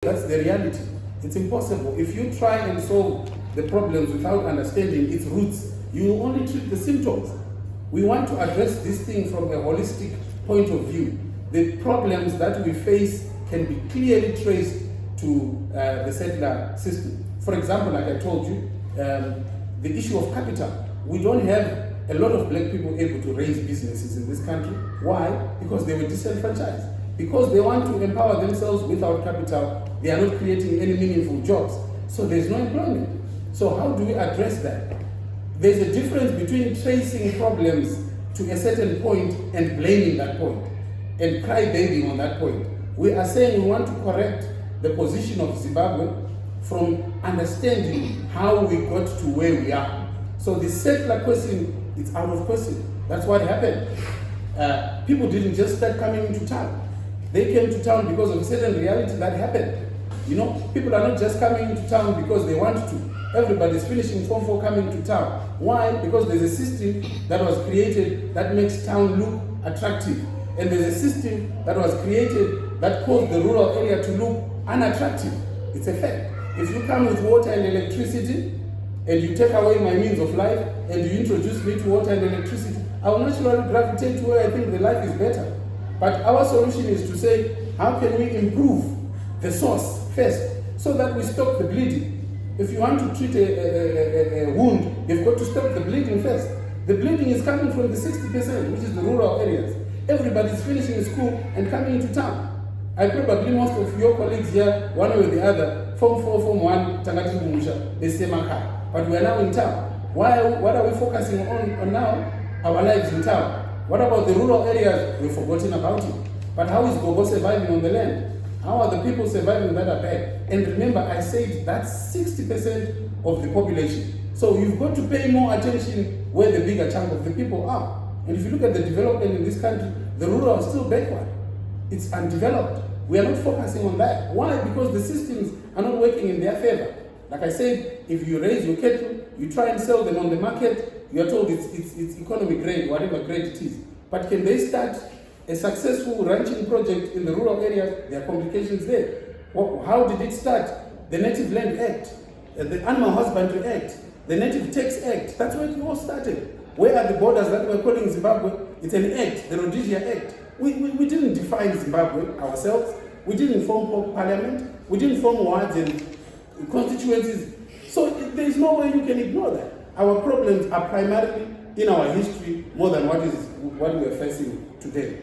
that's the reality. It's impossible. If you try and solve the problems without understanding its roots, you will only treat the symptoms. We want to address this thing from a holistic point of view. The problems that we face can be clearly traced to the settler system. For example, like I told you, the issue of capital. We don't have a lot of black people able to raise businesses in this country. Why? Because they were disenfranchised. Because they want to empower themselves without capital, they are not creating any meaningful jobs. So there's no employment. So how do we address that? There's a difference between tracing problems to a certain point and blaming that point and crybabying on that point. We are saying we want to correct the position of Zimbabwe from understanding how we got to where we are. So the settler question, it's out of question. That's what happened. People didn't just start coming into town. They came to town because of a certain reality that happened. You know, people are not just coming into town because they want to. Everybody's finishing Form 4 coming to town. Why? Because there's a system that was created that makes town look attractive. And there's a system that was created that caused the rural area to look unattractive. It's a fact. If you come with water and electricity, and you take away my means of life, and you introduce me to water and electricity, I will naturally gravitate to where I think the life is better. But our solution is to say, how can we improve the source first, so that we stop the bleeding? If you want to treat a wound, you've got to stop the bleeding first. The bleeding is coming from the 60%, which is the rural areas. Everybody's finishing school and coming into town. I probably most of your colleagues here, one way or the other, Form 4, Form 1, Tangati Bumusha, they say Maka. But we are now in town. What are we focusing on now? Our lives in town. What about the rural areas? We've forgotten about it. But how is Gogo surviving on the land? How are the people surviving that are bad? And remember, I said that's 60% of the population. So you've got to pay more attention where the bigger chunk of the people are. And if you look at the development in this country, the rural is still backward. It's undeveloped. We are not focusing on that. Why? Because the systems are not working in their favor. Like I said, if you raise your cattle, you try and sell them on the market, you are told it's economy grade, whatever grade it is. But can they start a successful ranching project in the rural areas? There are complications there. How did it start? The Native Land Act, the Animal Husbandry Act, the Native Tax Act. That's where it all started. Where are the borders that we're calling Zimbabwe? It's an act, the Rhodesia Act. We didn't define Zimbabwe ourselves. We didn't form parliament. We didn't form wards and constituencies. So there is no way you can ignore that. Our problems are primarily in our history more than what we are facing today.